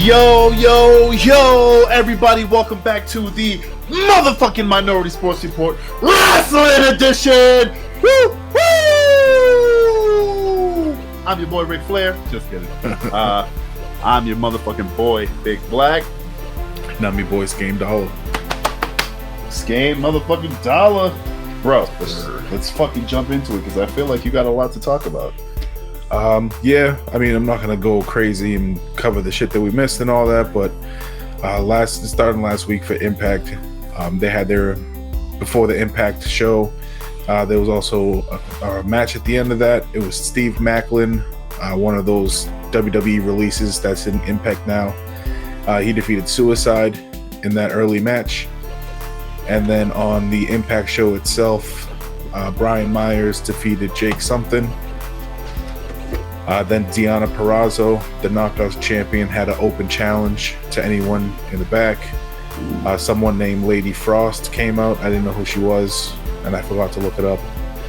Yo, everybody, welcome back to the motherfucking Minority Sports Report RASSLIN edition! Woo! Woo! I'm your boy Ric Flair. Just kidding. I'm your motherfucking boy Big Black. Now me boy Game Dollar. Game motherfucking Dollar. Bro, let's fucking jump into it because I feel like you got a lot to talk about. Yeah, I mean, I'm not gonna go crazy and cover the shit that we missed and all that, but starting last week for Impact, they had their before the Impact show. There was also a match at the end of that. It was Steve Macklin, one of those WWE releases that's in Impact now. He defeated Suicide in that early match, and then on the Impact show itself, Brian Myers defeated Jake something. Then Deonna Purrazzo, the Knockouts champion, had an open challenge to anyone in the back. Someone named Lady Frost came out. I didn't know who she was, and I forgot to look it up.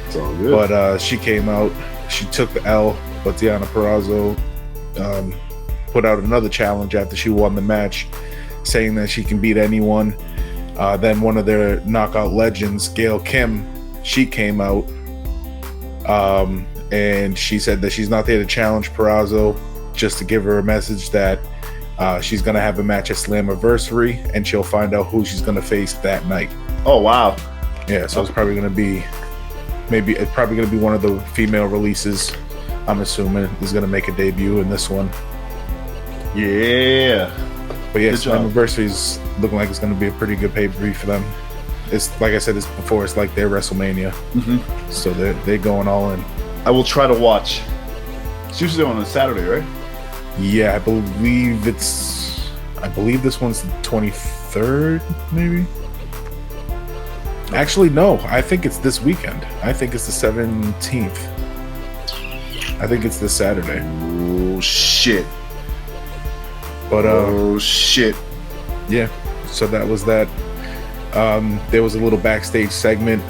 It's all good. But she came out. She took the L, but Deonna Purrazzo put out another challenge after she won the match, saying that she can beat anyone. Then one of their Knockout legends, Gail Kim, she came out. And she said that she's not there to challenge Purrazzo, just to give her a message that she's going to have a match at Slammiversary, and she'll find out who she's going to face that night. Oh, wow. Yeah, so it's probably going to be one of the female releases, I'm assuming, is going to make a debut in this one. Yeah. But yeah, Slammiversary's looking like it's going to be a pretty good pay-per-view for them. It's like I said, it's like their WrestleMania. Mm-hmm. So they're going all in. I will try to watch. It's usually on a Saturday, right? Yeah, I believe this one's the 23rd, maybe? Actually, no. I think it's this weekend. I think it's the 17th. I think it's this Saturday. Oh, shit. But, oh, shit. Yeah, so that was that. There was a little backstage segment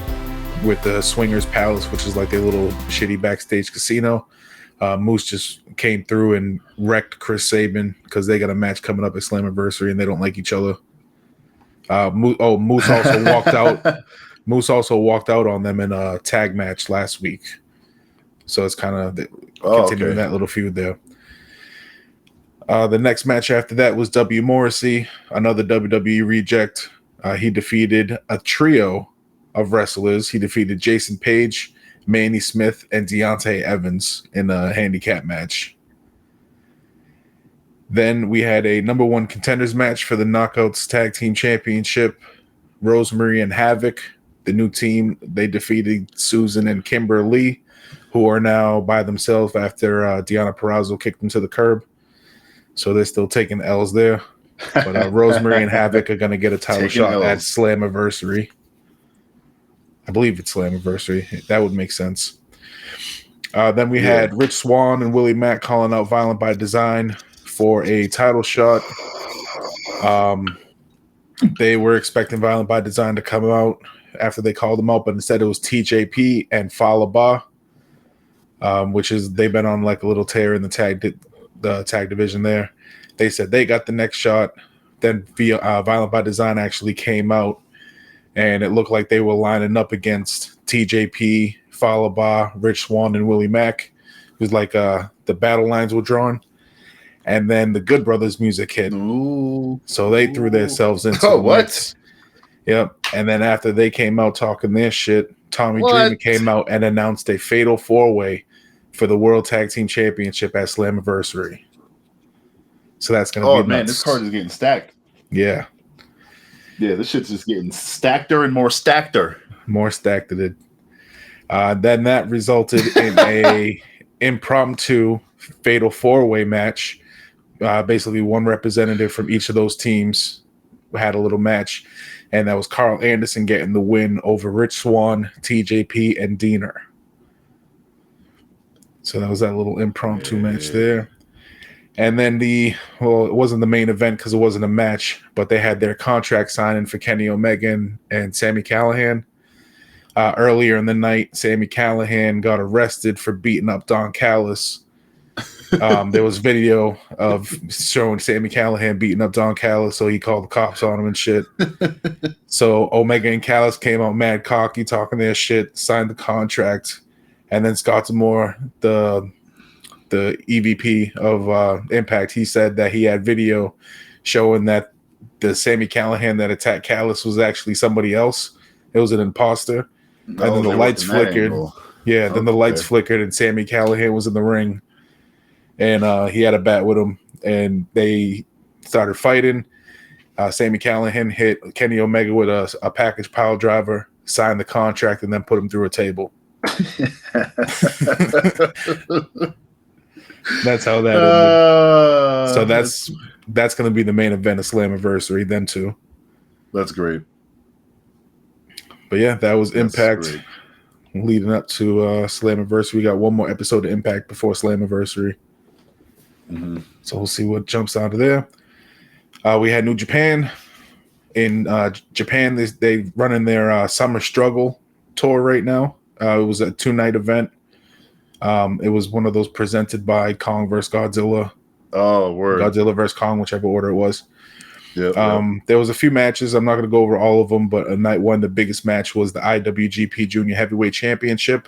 with the Swingers Palace, which is like a little shitty backstage casino. Moose just came through and wrecked Chris Sabin because they got a match coming up at Slammiversary and they don't like each other. Moose also walked out. Moose also walked out on them in a tag match last week. So it's kind of continuing that little feud there. The next match after that was W. Morrissey, another WWE reject. He defeated a trio of wrestlers. He defeated Jason Page, Manny Smith, and Deontay Evans in a handicap match. Then we had a number one contenders match for the Knockouts Tag Team Championship. Rosemary and Havoc, the new team, they defeated Susan and Kimber Lee, who are now by themselves after Deonna Purrazzo kicked them to the curb. So they're still taking L's there. But Rosemary and Havoc are going to get a title shot at Slammiversary. I believe it's Slammiversary. That would make sense. Then we had Rich Swann and Willie Mack calling out Violent by Design for a title shot. They were expecting Violent by Design to come out after they called them out, but instead it was TJP and Falaba, which is they've been on like a little tear in the tag division there. They said they got the next shot. Then Violent by Design actually came out, and it looked like they were lining up against TJP, Falaba, Rich Swann, and Willie Mack. It was like the battle lines were drawn. And then the Good Brothers music hit. Ooh. So they threw themselves into the what? Yep. And then after they came out talking their shit, Tommy Dreamer came out and announced a fatal four-way for the World Tag Team Championship at Slammiversary. So that's going to be nuts. Man, this card is getting stacked. Yeah. Yeah, this shit's just getting stackeder and more stackeder. More stacked it. Then that resulted in a impromptu fatal four-way match. Basically, one representative from each of those teams had a little match, and that was Carl Anderson getting the win over Rich Swann, TJP, and Diener. So that was that little impromptu match there. And then it wasn't the main event because it wasn't a match, but they had their contract signing for Kenny Omega and Sami Callihan. Earlier in the night, Sami Callihan got arrested for beating up Don Callis. There was video of showing Sami Callihan beating up Don Callis, so he called the cops on him and shit. So Omega and Callis came out mad cocky, talking their shit, signed the contract, and then Scott D'Amore, the EVP of Impact, he said that he had video showing that the Sami Callihan that attacked Callis was actually somebody else. It was an imposter. And then the lights flickered. Yeah, then the lights flickered and Sami Callihan was in the ring. And he had a bat with him. And they started fighting. Sami Callihan hit Kenny Omega with a package pile driver, signed the contract, and then put him through a table. That's how that ended. So that's going to be the main event of Slammiversary then too. That's great. But yeah, that was Impact leading up to Slammiversary. We got one more episode of Impact before Slammiversary. Mm-hmm. So we'll see what jumps out of there. We had New Japan. In Japan, they running their Summer Struggle tour right now. It was a 2-night event. It was one of those presented by Kong vs. Godzilla. Oh, word. Godzilla vs. Kong, whichever order it was. Yeah. There was a few matches. I'm not going to go over all of them, but night one, the biggest match was the IWGP Junior Heavyweight Championship.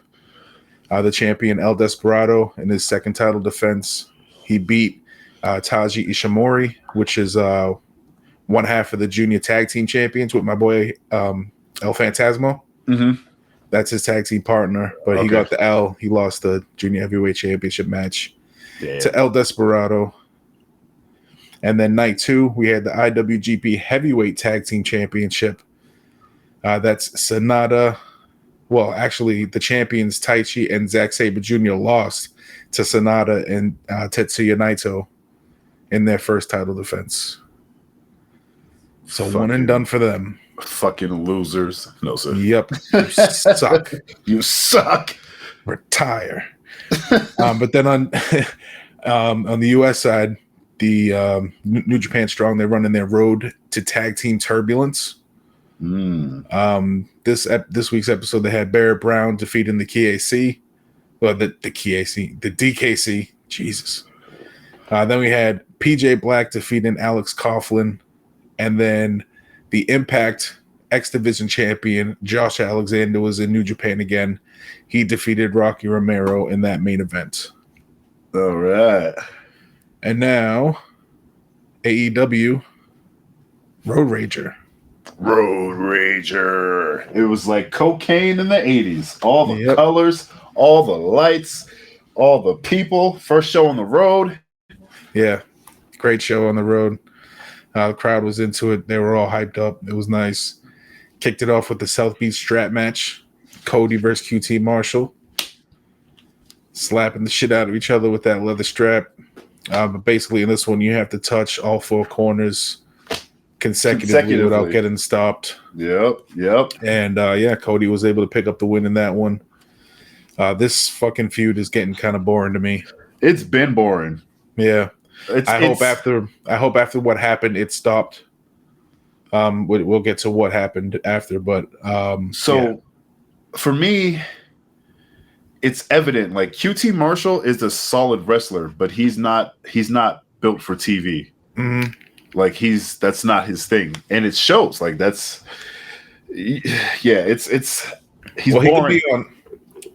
The champion El Desperado in his second title defense, he beat Taiji Ishimori, which is one half of the Junior Tag Team Champions with my boy El Phantasmo. Mm-hmm. That's his tag team partner, but he got the L. He lost the Junior Heavyweight Championship match to El Desperado. And then night two, we had the IWGP Heavyweight Tag Team Championship. That's Sonata. Well, actually, the champions Taichi and Zack Sabre Jr. lost to Sonata and Tetsuya Naito in their first title defense. So one and done for them. Fucking losers. No, sir. Yep. You suck. You suck. Retire. But then on the US side, the New Japan Strong, they're running their Road to Tag Team Turbulence. This week's episode, they had Barrett Brown defeating the KAC. Well, the DKC. Jesus. Then we had PJ Black defeating Alex Coughlin. And then the Impact X Division champion, Josh Alexander, was in New Japan again. He defeated Rocky Romero in that main event. All right. And now, AEW Road Rager. Road Rager. It was like cocaine in the 80s. All the colors, all the lights, all the people. First show on the road. Yeah. Great show on the road. The crowd was into it. They were all hyped up. It was nice. Kicked it off with the South Beach strap match. Cody versus QT Marshall. Slapping the shit out of each other with that leather strap. But basically in this one, you have to touch all four corners consecutively without getting stopped. Yep. And Cody was able to pick up the win in that one. This fucking feud is getting kind of boring to me. It's been boring. Yeah. I hope after what happened, it stopped. We'll get to what happened after, but for me, it's evident. Like QT Marshall is a solid wrestler, but he's not built for TV. Mm-hmm. Like that's not his thing, and it shows. Like he's boring. He could be on.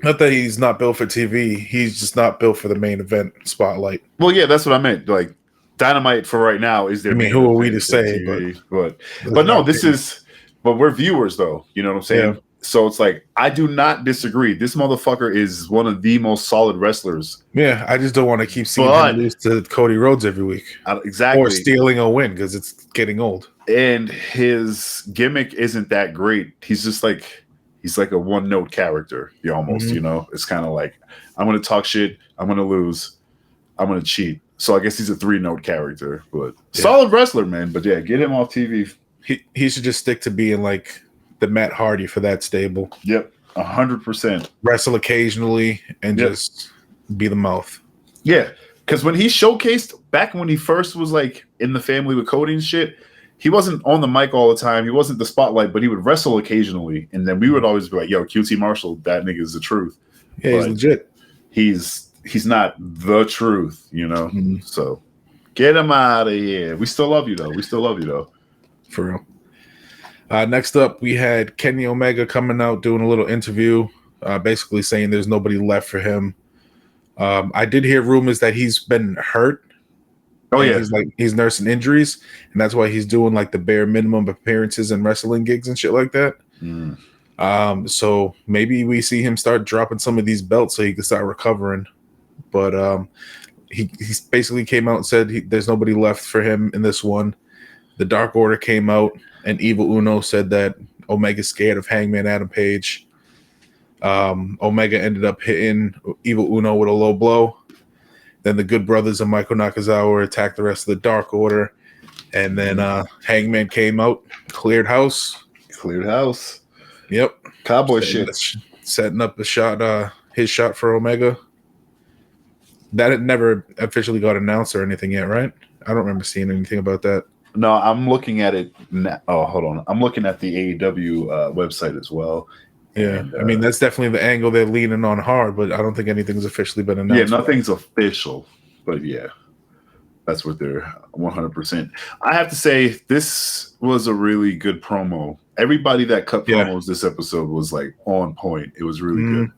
Not that he's not built for TV. He's just not built for the main event spotlight. Well, yeah, that's what I meant. Like Dynamite for right now is their. I mean, who are we to say? But no, but we're viewers though. You know what I'm saying? Yeah. So it's like I do not disagree. This motherfucker is one of the most solid wrestlers. Yeah, I just don't want to keep seeing him lose to Cody Rhodes every week. Exactly. Or stealing a win because it's getting old. And his gimmick isn't that great. He's just like. He's like a one-note character. You almost, you know, it's kind of like, I'm going to talk shit. I'm going to lose. I'm going to cheat. So I guess he's a 3-note character, but solid wrestler, man. But yeah, get him off TV. He should just stick to being like the Matt Hardy for that stable. Yep. 100%. Wrestle occasionally and just be the mouth. Yeah. Cause when he showcased back when he first was like in the family with Cody and shit, he wasn't on the mic all the time. He wasn't the spotlight, but he would wrestle occasionally. And then we would always be like, yo, QT Marshall, that nigga is the truth. Yeah, he's legit. He's he's not the truth, you know. Mm-hmm. So get him out of here. We still love you though. For real. Next up, we had Kenny Omega coming out doing a little interview, basically saying there's nobody left for him. I did hear rumors that he's been hurt. Oh yeah, he's nursing injuries, and that's why he's doing like the bare minimum appearances and wrestling gigs and shit like that. So maybe we see him start dropping some of these belts so he can start recovering. But he basically came out and said there's nobody left for him in this one. The Dark Order came out, and Evil Uno said that Omega's scared of Hangman Adam Page. Omega ended up hitting Evil Uno with a low blow. Then the Good Brothers and Michael Nakazawa attacked the rest of the Dark Order. And then Hangman came out, cleared house. Yep. Cowboy shit. Setting up the shot, his shot for Omega. That had never officially got announced or anything yet, right? I don't remember seeing anything about that. No, I'm looking at it now. Oh, hold on. I'm looking at the AEW website as well. Yeah, and, I mean, that's definitely the angle they're leaning on hard, but I don't think anything's officially been announced. Yeah, nothing's official, but yeah, that's what they're 100%. I have to say, this was a really good promo. Everybody that cut promos this episode was like on point. It was really good.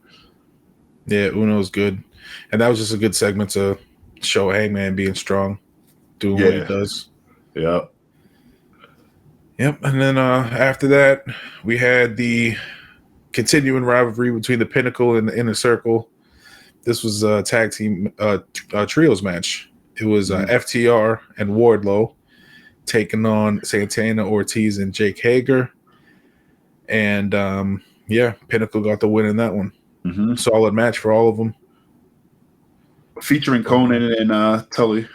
Yeah, Uno's good. And that was just a good segment to show Hangman being strong, doing what he does. Yep. And then after that, we had the continuing rivalry between the Pinnacle and the Inner Circle. This was a tag team trios match. It was FTR and Wardlow taking on Santana, Ortiz, and Jake Hager. And Pinnacle got the win in that one. Solid match for all of them. Featuring Conan and Tully.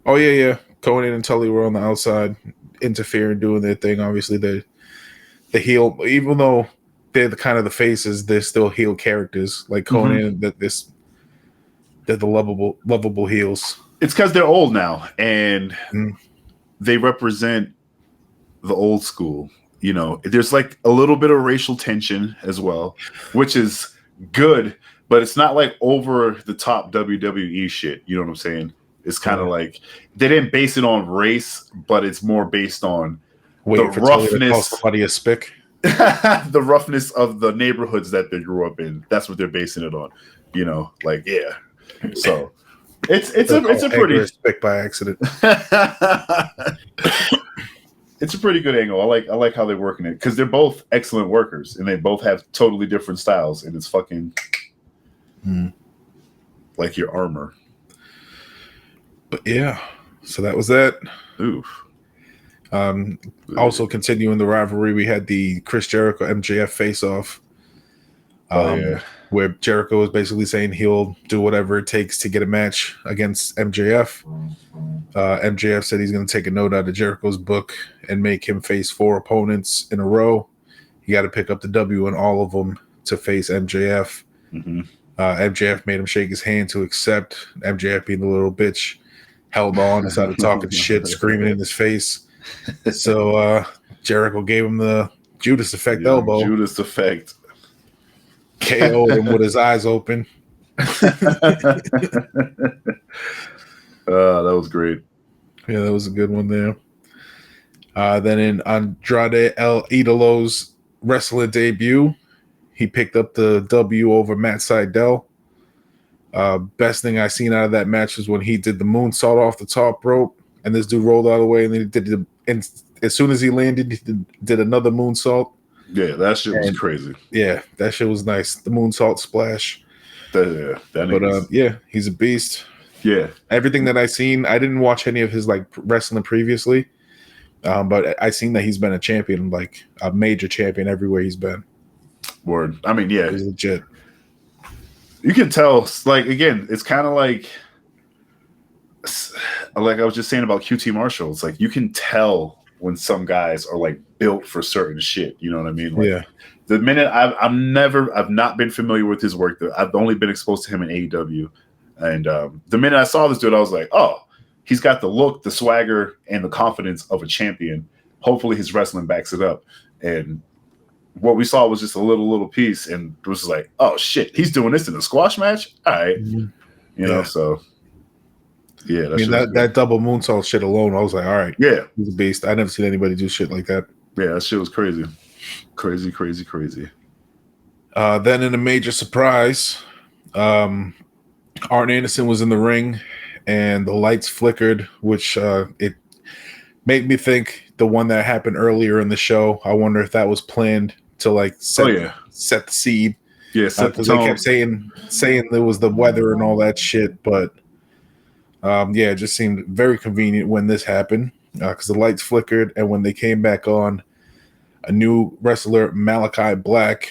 Oh, yeah. Conan and Tully were on the outside, interfering, doing their thing. Obviously, the heel, even though they're the kind of the faces, they're still heel characters. Like Conan, they're the lovable heels. It's because they're old now, and they represent the old school. You know, there's like a little bit of racial tension as well, which is good, but it's not like over the top WWE shit. You know what I'm saying? It's kind of like they didn't base it on race, but it's more based on the roughness. Somebody a spick. The roughness of the neighborhoods that they grew up in. That's what they're basing it on. You know, like So it's a pretty spick by accident. It's a pretty good angle. I like how they're working it because they're both excellent workers and they both have totally different styles, and it's fucking like your armor. But so that was that. Oof. Also continuing the rivalry, we had the Chris Jericho MJF face-off, where Jericho was basically saying he'll do whatever it takes to get a match against MJF. MJF said he's going to take a note out of Jericho's book and make him face 4 opponents in a row. You got to pick up the W in all of them to face MJF. MJF made him shake his hand to accept. MJF, being a little bitch, held on and started talking shit, screaming in his face. So Jericho gave him the Judas Effect elbow. Judas Effect. KO'd him with his eyes open. That was great. Yeah, that was a good one there. Then in Andrade El Idolo's wrestling debut, he picked up the W over Matt Sydal. Best thing I seen out of that match was when he did the moonsault off the top rope, and this dude rolled out of the way, and then he did and as soon as he landed, he did another moonsault. Yeah, that shit was crazy. Yeah, that shit was nice. The moonsault splash. He's a beast. Yeah, everything that I seen, I didn't watch any of his like wrestling previously, but I seen that he's been a champion, like a major champion everywhere he's been. Word. I mean, yeah, he's legit. You can tell, like, again, it's kind of like I was just saying about QT Marshall. It's like you can tell when some guys are like built for certain shit. You know what I mean? Like, the minute I've not been familiar with his work. I've only been exposed to him in AEW, and the minute I saw this dude, I was like, oh, he's got the look, the swagger, and the confidence of a champion. Hopefully, his wrestling backs it up. And what we saw was just a little piece, and it was like, oh shit, he's doing this in a squash match. All right, You know, so yeah, I mean that double moonsault shit alone, I was like, all right, yeah, he's a beast. I never seen anybody do shit like that. Yeah, that shit was crazy. Crazy. Then in a major surprise, Arn Anderson was in the ring and the lights flickered, which it made me think the one that happened earlier in the show. I wonder if that was planned to like set the seed. Yeah, set the because tone. they kept saying there was the weather and all that shit, but it just seemed very convenient when this happened because the lights flickered, and when they came back on, a new wrestler, Malachi Black,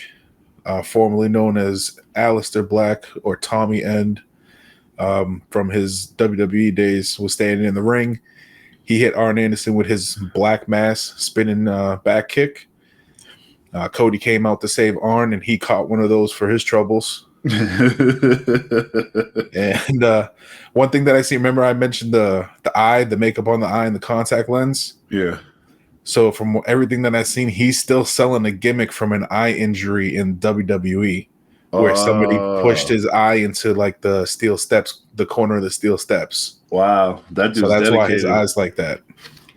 formerly known as Aleister Black or Tommy End, from his WWE days, was standing in the ring. He hit Arn Anderson with his Black Mass spinning back kick. Cody came out to save Arn, and he caught one of those for his troubles. And one thing that I see, remember I mentioned the eye, the makeup on the eye, and the contact lens. Yeah. So from everything that I've seen, he's still selling a gimmick from an eye injury in WWE, where somebody pushed his eye into like the steel steps, the corner of the steel steps. Wow, that dude's so that's dedicated. Why his eyes like that.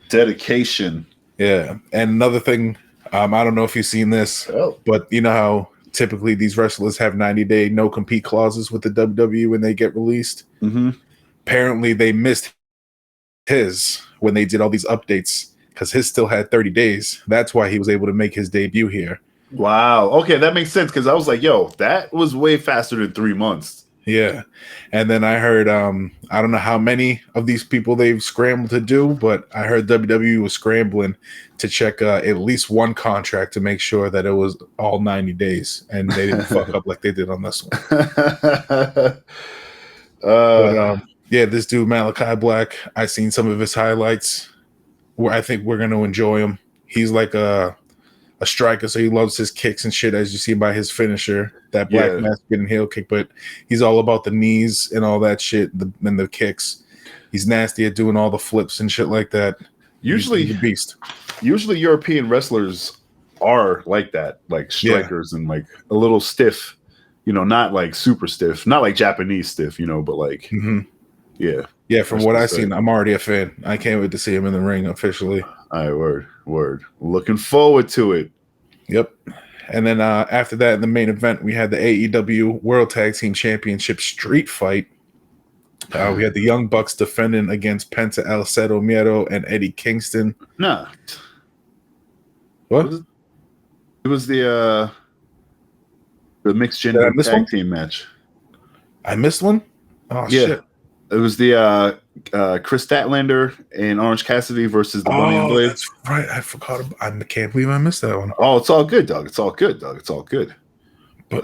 Dedication. Yeah, and another thing, I don't know if you've seen this, but you know how typically these wrestlers have 90-day no compete clauses with the WWE when they get released. Mm-hmm. Apparently, they missed his when they did all these updates, because his still had 30 days. That's why he was able to make his debut here. Wow. Okay, that makes sense, because I was like, yo, that was way faster than 3 months. Yeah. And then I heard, I don't know how many of these people they've scrambled to do, but I heard WWE was scrambling to check at least one contract to make sure that it was all 90 days, and they didn't fuck up like they did on this one. But this dude, Malachi Black, I seen some of his highlights where I think we're going to enjoy him. He's like a striker, so he loves his kicks and shit, as you see by his finisher, that Black Mass spinning heel kick. But he's all about the knees and all that shit, and the kicks. He's nasty at doing all the flips and shit like that. He's a beast. Usually European wrestlers are like that, like strikers and like a little stiff, you know, not like super stiff, not like Japanese stiff, you know, but like, Yeah, from what I've seen, I'm already a fan. I can't wait to see him in the ring officially. All right, word. Looking forward to it. Yep. And then after that, in the main event, we had the AEW World Tag Team Championship Street Fight. We had the Young Bucks defending against Penta El Zero Miedo and Eddie Kingston. Nah. What? It was the mixed gender tag team match. I missed one? Oh, shit. It was the Chris Statlander and Orange Cassidy versus the Bunny and Blade. That's right. I forgot. I can't believe I missed that one. Oh, it's all good, dog. It's all good. But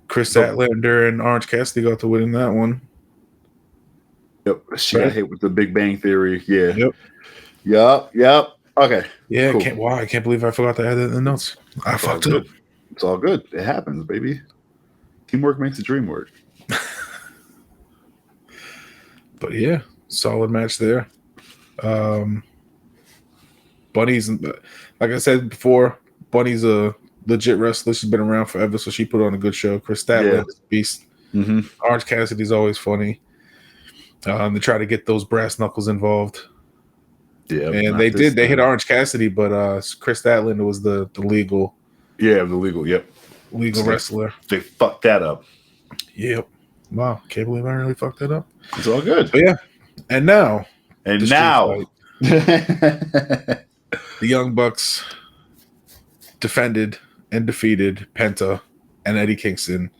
Chris Statlander and Orange Cassidy got to win in that one. Yep. She got hit with the Big Bang Theory. Yeah. Yep. Okay. Yeah. Cool. I can't believe I forgot to add that in the notes. I fucked up. It's all good. It happens, baby. Teamwork makes the dream work. But yeah, solid match there. Bunny's, like I said before, Bunny's a legit wrestler. She's been around forever, so she put on a good show. Chris Statlander is a beast. Mm-hmm. Orange Cassidy's always funny. They try to get those brass knuckles involved. Yeah, and they did. They hit Orange Cassidy, but Chris Statlander was the legal. Yeah, the legal. Yep, legal wrestler. They fucked that up. Yep. Wow, can't believe I really fucked that up. It's all good. But yeah, and now the Young Bucks defended and defeated Penta and Eddie Kingston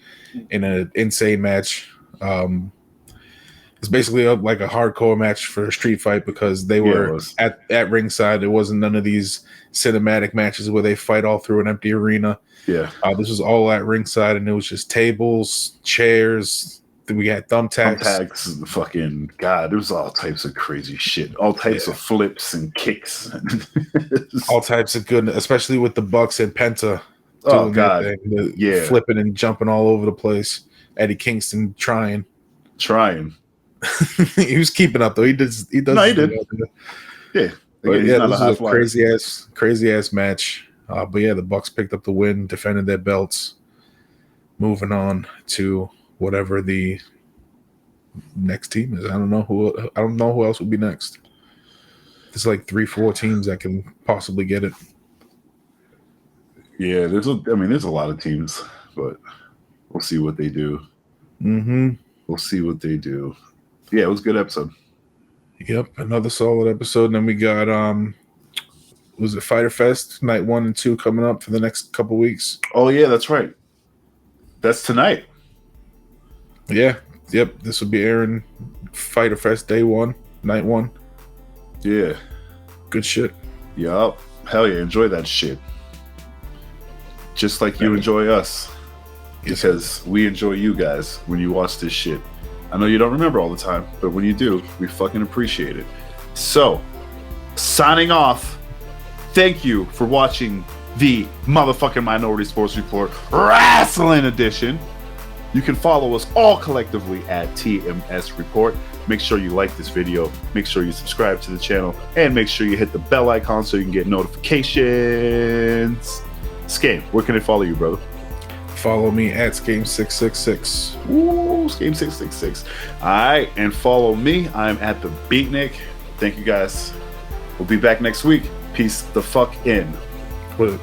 in an insane match. It's basically like a hardcore match for a street fight because they were at ringside. There wasn't none of these cinematic matches where they fight all through an empty arena. Yeah, this was all at ringside, and it was just tables, chairs. We had thumbtacks. Fucking God, there was all types of crazy shit, all types of flips and kicks, all types of good, especially with the Bucks and Penta. Oh God, flipping and jumping all over the place. Eddie Kingston trying. He was keeping up though. He does. He did. Yeah, but this was a crazy ass match. But yeah, the Bucks picked up the win, defended their belts. Moving on to whatever the next team is. I don't know who else would be next. There's like 3-4 teams that can possibly get it. Yeah, there's a lot of teams, but we'll see what they do. We'll see what they do. Yeah, it was a good episode. Yep, another solid episode. And then we got was it Fighter Fest night 1 and 2 coming up for the next couple weeks? Oh yeah, that's right. That's tonight. Yeah. Yep. This will be airing Fighter Fest day 1, night 1. Yeah. Good shit. Yup. Hell yeah, enjoy that shit. Just like you enjoy us. Because we enjoy you guys when you watch this shit. I know you don't remember all the time, but when you do, we fucking appreciate it. So, signing off. Thank you for watching the motherfucking Minority Sports Report RASSLIN edition. You can follow us all collectively at TMS Report. Make sure you like this video. Make sure you subscribe to the channel. And make sure you hit the bell icon so you can get notifications. Skame, where can I follow you, brother? Follow me at Skame666. Ooh, Skame666. All right, and follow me. I'm at the Beatnik. Thank you guys. We'll be back next week. Peace the fuck in. What